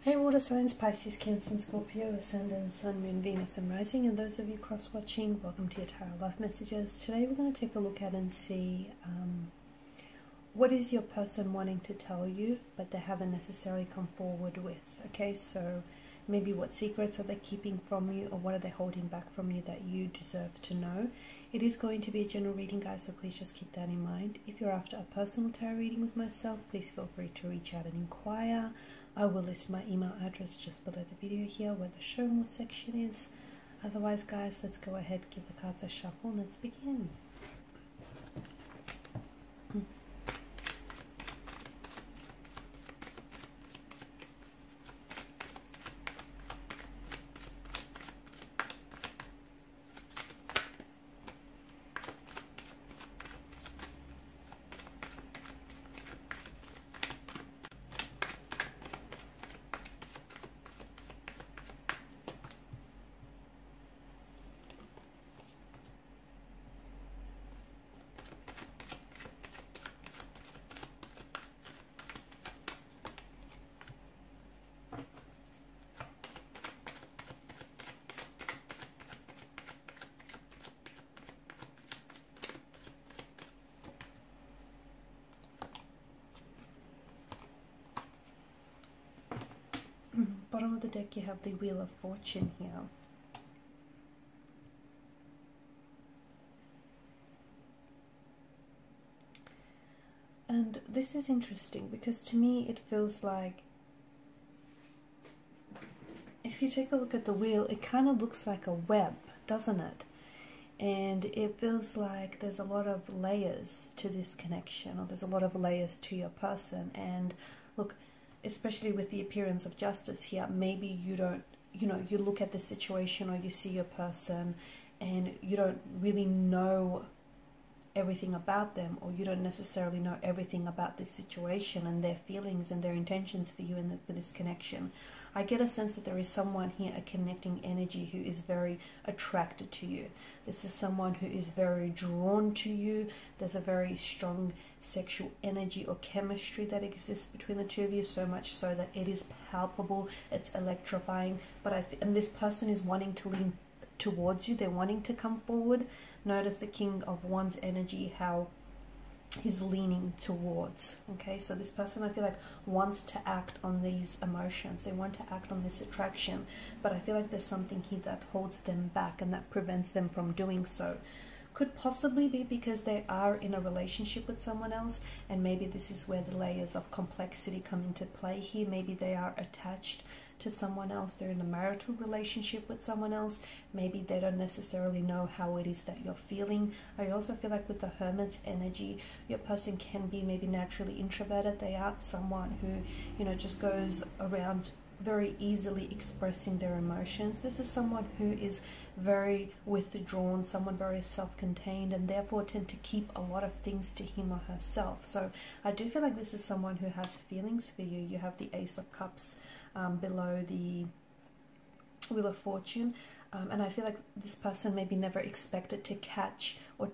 Hey water signs, Pisces, Cancer, and Scorpio, Ascendant, Sun, Moon, Venus, and Rising, and those of you cross-watching, welcome to your Tarot Life Messages. Today we're going to take a look at and see what is your person wanting to tell you, but they haven't necessarily come forward with. Okay, so maybe what secrets are they keeping from you, or what are they holding back from you that you deserve to know. It is going to be a general reading, guys, so please just keep that in mind. If you're after a personal tarot reading with myself, please feel free to reach out and inquire. I will list my email address just below the video here where the show more section is. Otherwise, guys, let's go ahead, give the cards a shuffle, and let's begin. Bottom of the deck, you have the Wheel of Fortune here. And this is interesting because to me it feels like, if you take a look at the wheel, it kind of looks like a web, doesn't it? And it feels like there's a lot of layers to this connection, or there's a lot of layers to your person. And look, especially with the appearance of justice here, maybe you don't, you look at the situation or you see your person and you don't really know everything about them, or you don't necessarily know everything about this situation and their feelings and their intentions for you in for this connection. I get a sense that there is someone here, a connecting energy, who is very attracted to you. This is someone who is very drawn to you. There's a very strong sexual energy or chemistry that exists between the two of you, so much so that it is palpable, it's electrifying. And this person is wanting to lean towards you. They're wanting to come forward. Notice the King of Wands energy, how he's leaning towards. Okay, so this person, I feel like, wants to act on these emotions. They want to act on this attraction, but I feel like there's something here that holds them back and that prevents them from doing so. Could possibly be because they are in a relationship with someone else, and maybe this is where the layers of complexity come into play here. Maybe they are attached to someone else, they're in a marital relationship with someone else. Maybe they don't necessarily know how it is that you're feeling. I also feel like with the Hermit's energy, your person can be maybe naturally introverted. They are someone who, just goes around very easily expressing their emotions. This is someone who is very withdrawn, someone very self-contained, and therefore tend to keep a lot of things to him or herself. So I do feel like this is someone who has feelings for you. You have the Ace of Cups below the Wheel of Fortune, and I feel like this person maybe never expected to catch, or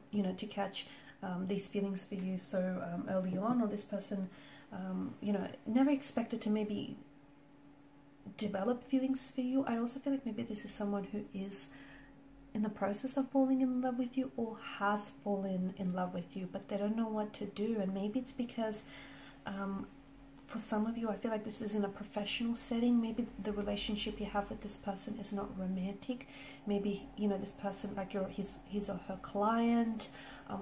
these feelings for you so early on, or this person never expected to maybe develop feelings for you. I also feel like maybe this is someone who is in the process of falling in love with you, or has fallen in love with you, but they don't know what to do. And maybe it's because for some of you, I feel like this is in a professional setting. Maybe the relationship you have with this person is not romantic. Maybe, this person, like you're his or her client,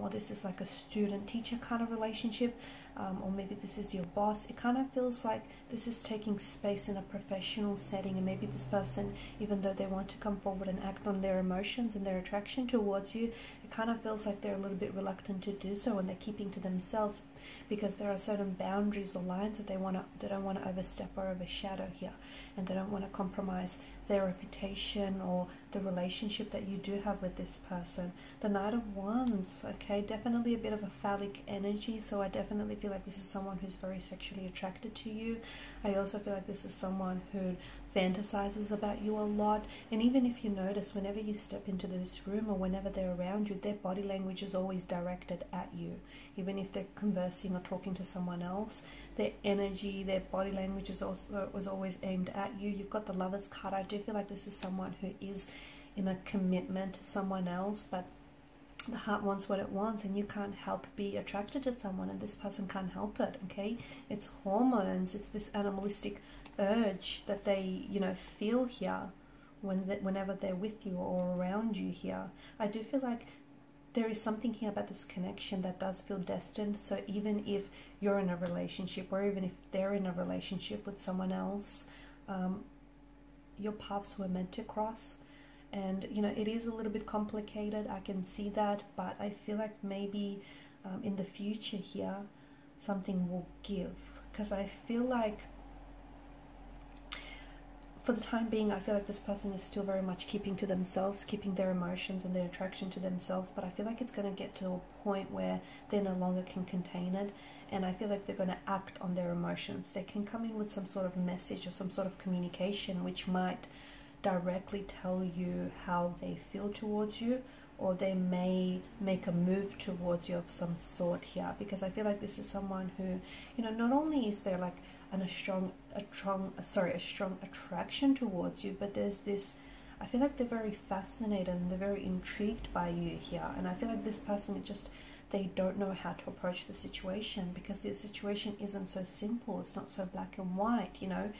or this is like a student-teacher kind of relationship, or maybe this is your boss. It kind of feels like this is taking space in a professional setting, and maybe this person, even though they want to come forward and act on their emotions and their attraction towards you, it kind of feels like they're a little bit reluctant to do so, and they're keeping to themselves because there are certain boundaries or lines that they don't want to overstep or overshadow here, and they don't want to compromise their reputation or the relationship that you do have with this person. The Knight of Wands, okay, definitely a bit of a phallic energy, so I definitely feel like this is someone who's very sexually attracted to you. I also feel like this is someone who fantasizes about you a lot. And even if you notice, whenever you step into this room or whenever they're around you, their body language is always directed at you. Even if they're conversing or talking to someone else, their energy, their body language is always aimed at you. You've got the Lovers card. I do feel like this is someone who is in a commitment to someone else, but the heart wants what it wants, and you can't help be attracted to someone, and this person can't help it. Okay, it's hormones, it's this animalistic urge that they, you know, feel here whenever they're with you or around you here. I do feel like there is something here about this connection that does feel destined. So even if you're in a relationship, or even if they're in a relationship with someone else, your paths were meant to cross. And, you know, it is a little bit complicated, I can see that, but I feel like maybe in the future here, something will give. Because I feel like, for the time being, I feel like this person is still very much keeping to themselves, keeping their emotions and their attraction to themselves, but I feel like it's going to get to a point where they no longer can contain it, and I feel like they're going to act on their emotions. They can come in with some sort of message or some sort of communication which might directly tell you how they feel towards you, or they may make a move towards you of some sort here, because I feel like this is someone who, you know, not only is there like a strong attraction towards you, but there's this, I feel like they're very fascinated and they're very intrigued by you here. And I feel like this person, it just, they don't know how to approach the situation, because the situation isn't so simple. It's not so black and white, you know.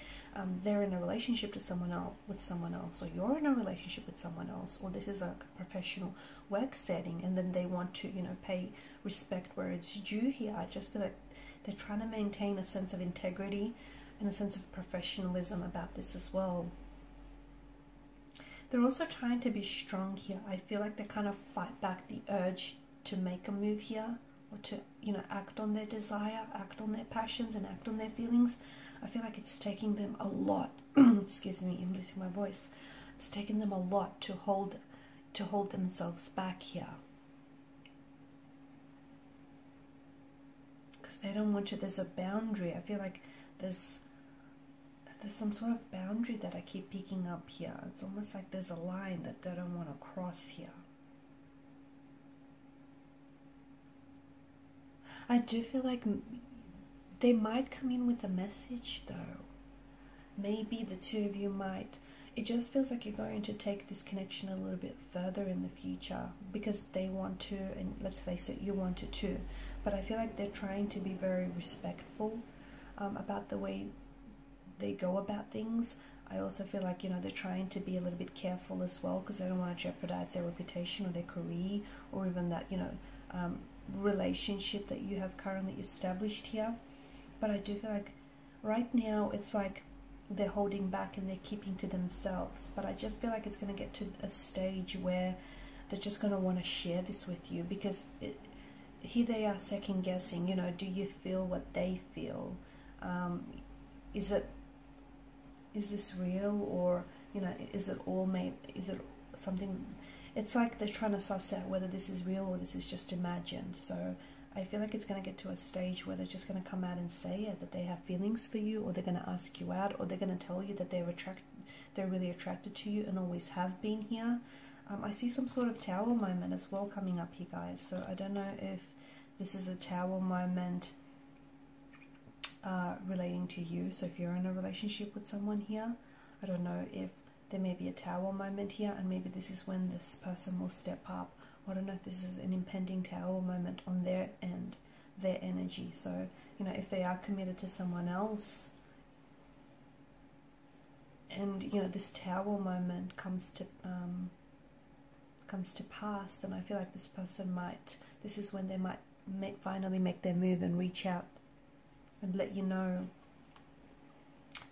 They're in a relationship to someone else, or you're in a relationship with someone else, or this is a professional work setting, and then they want to, you know, pay respect where it's due here. I just feel like they're trying to maintain a sense of integrity and a sense of professionalism about this as well. They're also trying to be strong here. I feel like they kind of fight back the urge to make a move here, or to, you know, act on their desire, act on their passions, and act on their feelings. I feel like it's taking them a lot, excuse me, I'm losing my voice. It's taking them a lot to hold themselves back here. Because they don't want to, there's a boundary. I feel like there's some sort of boundary that I keep picking up here. It's almost like there's a line that they don't want to cross here. I do feel like they might come in with a message though. Maybe the two of you might, it just feels like you're going to take this connection a little bit further in the future, because they want to, and let's face it, you want it too. But I feel like they're trying to be very respectful about the way they go about things. I also feel like, you know, they're trying to be a little bit careful as well, because they don't want to jeopardize their reputation or their career, or even that, you know, relationship that you have currently established here. But I do feel like right now it's like they're holding back and they're keeping to themselves. But I just feel like it's going to get to a stage where they're just going to want to share this with you, because here they are second guessing, you know, do you feel what they feel? Is this real, or, you know, is it all made, is it something? It's like they're trying to suss out whether this is real or this is just imagined. So I feel like it's going to get to a stage where they're just going to come out and say it, that they have feelings for you, or they're going to ask you out, or they're going to tell you that they're really attracted to you and always have been here. I see some sort of tower moment as well coming up here, guys. So I don't know if this is a tower moment relating to you. So if you're in a relationship with someone here, I don't know if there may be a tower moment here, and maybe this is when this person will step up. I don't know if this is an impending tower moment on their end, their energy. So, you know, if they are committed to someone else, and, you know, this tower moment comes to pass, then I feel like this person might, this is when they might finally make their move and reach out and let you know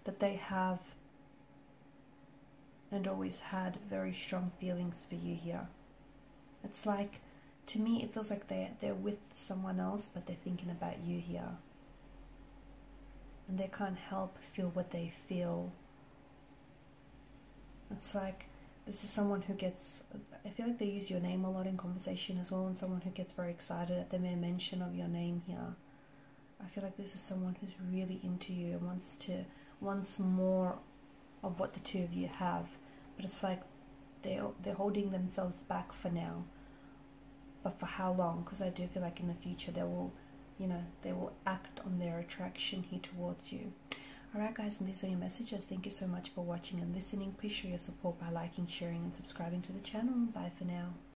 that they have and always had very strong feelings for you here. It's like, to me, it feels like they're with someone else, but they're thinking about you here. And they can't help feel what they feel. It's like, this is someone who gets, I feel like they use your name a lot in conversation as well, and someone who gets very excited at the mere mention of your name here. I feel like this is someone who's really into you and wants more of what the two of you have, but it's like they're holding themselves back for now. But for how long? Because I do feel like in the future they will, you know, they will act on their attraction here towards you. Alright guys, and these are your messages. Thank you so much for watching and listening. Please show your support by liking, sharing and subscribing to the channel. Bye for now.